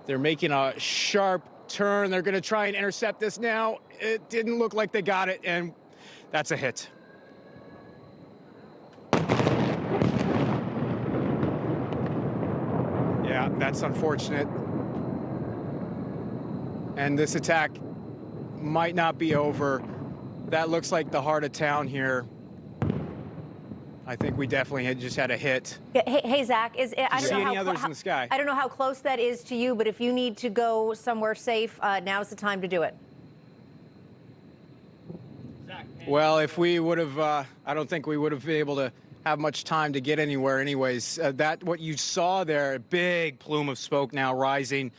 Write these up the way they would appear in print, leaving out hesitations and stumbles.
They're making a sharp turn. They're going to try and intercept this now. It didn't look like they got it, and that's a hit. Yeah, that's unfortunate. And this attack might not be over. That looks like the heart of town here. I think we definitely just had a hit. Yeah, hey, Zach, I don't See know any others in the sky? I don't know how close that is to you, but if you need to go somewhere safe, now's the time to do it. Well, if we would have, I don't think we would have been able to have much time to get anywhere anyways. What you saw there, a big plume of smoke now rising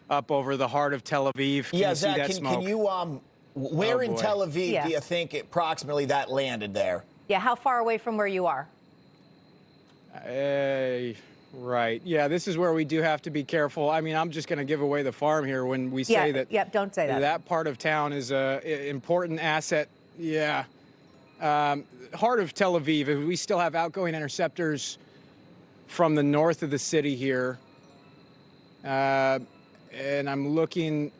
up over the heart of Tel Aviv. Can yeah, you see Zach, that smoke? can you, where in Tel Aviv do you think approximately that landed there? Yeah, how far away from where you are? Right. Yeah, this is where we do have to be careful. I mean, I'm just going to give away the farm here when we say that. Yeah, don't say that. That part of town is an important asset. Yeah. Heart of Tel Aviv, we still have outgoing interceptors from the north of the city here. And I'm looking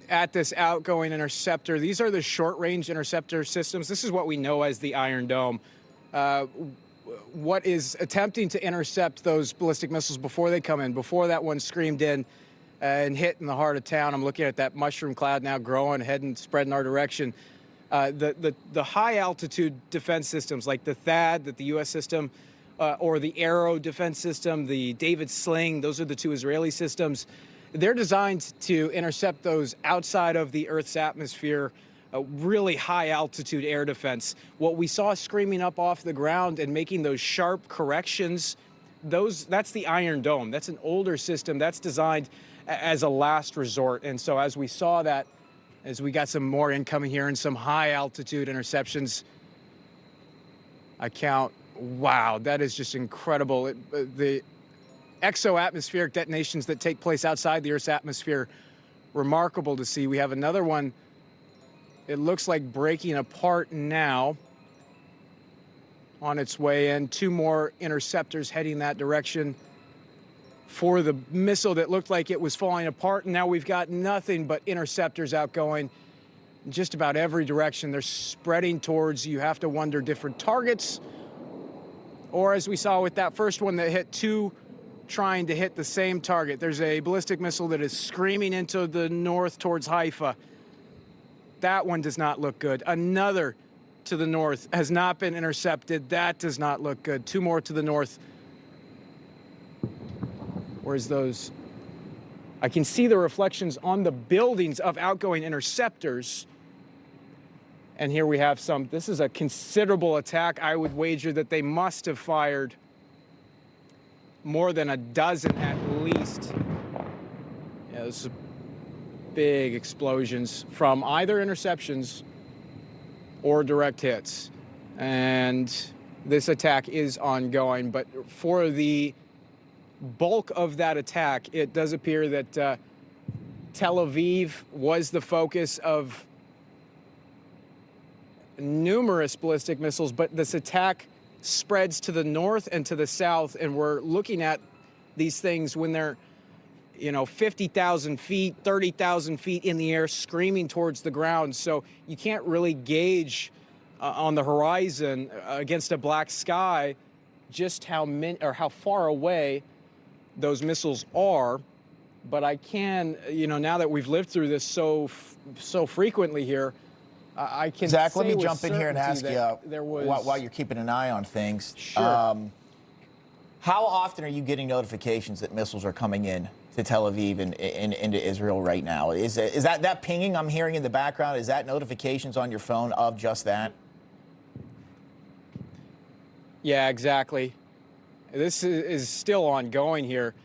at this outgoing interceptor. These are the short-range interceptor systems. This is what we know as the Iron Dome. What is attempting to intercept those ballistic missiles before they come in, before that one screamed in and hit in the heart of town. I'm looking at that mushroom cloud now growing, heading, spreading our direction. The high-altitude defense systems like the THAAD, that the U.S. system, or the Arrow defense system, the David Sling, those are the two Israeli systems. They're designed to intercept those outside of the Earth's atmosphere, really high-altitude air defense. What we saw screaming up off the ground and making those sharp corrections, that's the Iron Dome. That's an older system that's designed as a last resort. And so as we saw that, as we got some more incoming here and some high-altitude interceptions, I count, wow, that is just incredible. The exo-atmospheric detonations that take place outside the Earth's atmosphere, remarkable to see. We have another one, it looks like breaking apart now on its way in. Two more interceptors heading that direction for the missile that looked like it was falling apart. And now we've got nothing but interceptors outgoing in just about every direction. They're spreading towards, you have to wonder, different targets. Or as we saw with that first one that hit two, trying to hit the same target. There's a ballistic missile that is screaming into the north towards Haifa. That one does not look good. Another to the north has not been intercepted. That does not look good. Two more to the north. Where's those? I can see the reflections on the buildings of outgoing interceptors. And here we have some. This is a considerable attack. I would wager that they must have fired more than a dozen at least. Yeah, those are big explosions from either interceptions or direct hits. And this attack is ongoing. But for the bulk of that attack, it does appear that Tel Aviv was the focus of numerous ballistic missiles, but this attack spreads to the north and to the south, and we're looking at these things when they're, 50,000 feet, 30,000 feet in the air, screaming towards the ground. So you can't really gauge on the horizon against a black sky just how far away those missiles are. But I can, now that we've lived through this so frequently here, I can. Zach, let say me with jump in here and ask you, there was, while you're keeping an eye on things. Sure. How often are you getting notifications that missiles are coming in to Tel Aviv and into Israel right now? Is that pinging I'm hearing in the background? Is that notifications on your phone of just that? Yeah, exactly. This is still ongoing here.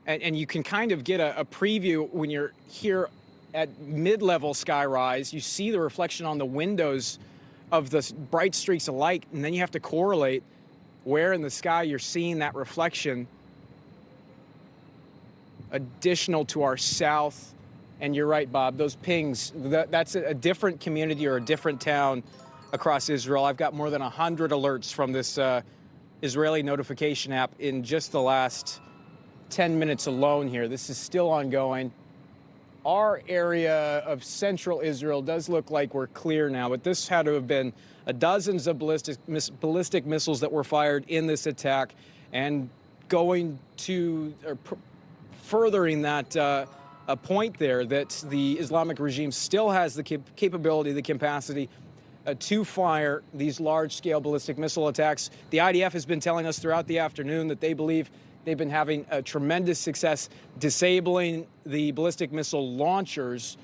And you can kind of get a preview when you're here at mid-level skyrise. You see the reflection on the windows of the bright streaks of light, and then you have to correlate where in the sky you're seeing that reflection additional to our south. And you're right, Bob, those pings, that's a different community or a different town across Israel. I've got more than 100 alerts from this Israeli notification app in just the last 10 minutes alone here. This is still ongoing. Our area of central Israel does look like we're clear now, but this had to have been dozens of ballistic missiles that were fired in this attack, and going to furthering that a point there that the Islamic regime still has the capability, the capacity to fire these large-scale ballistic missile attacks. The IDF has been telling us throughout the afternoon that they believe they've been having tremendous success disabling the ballistic missile launchers.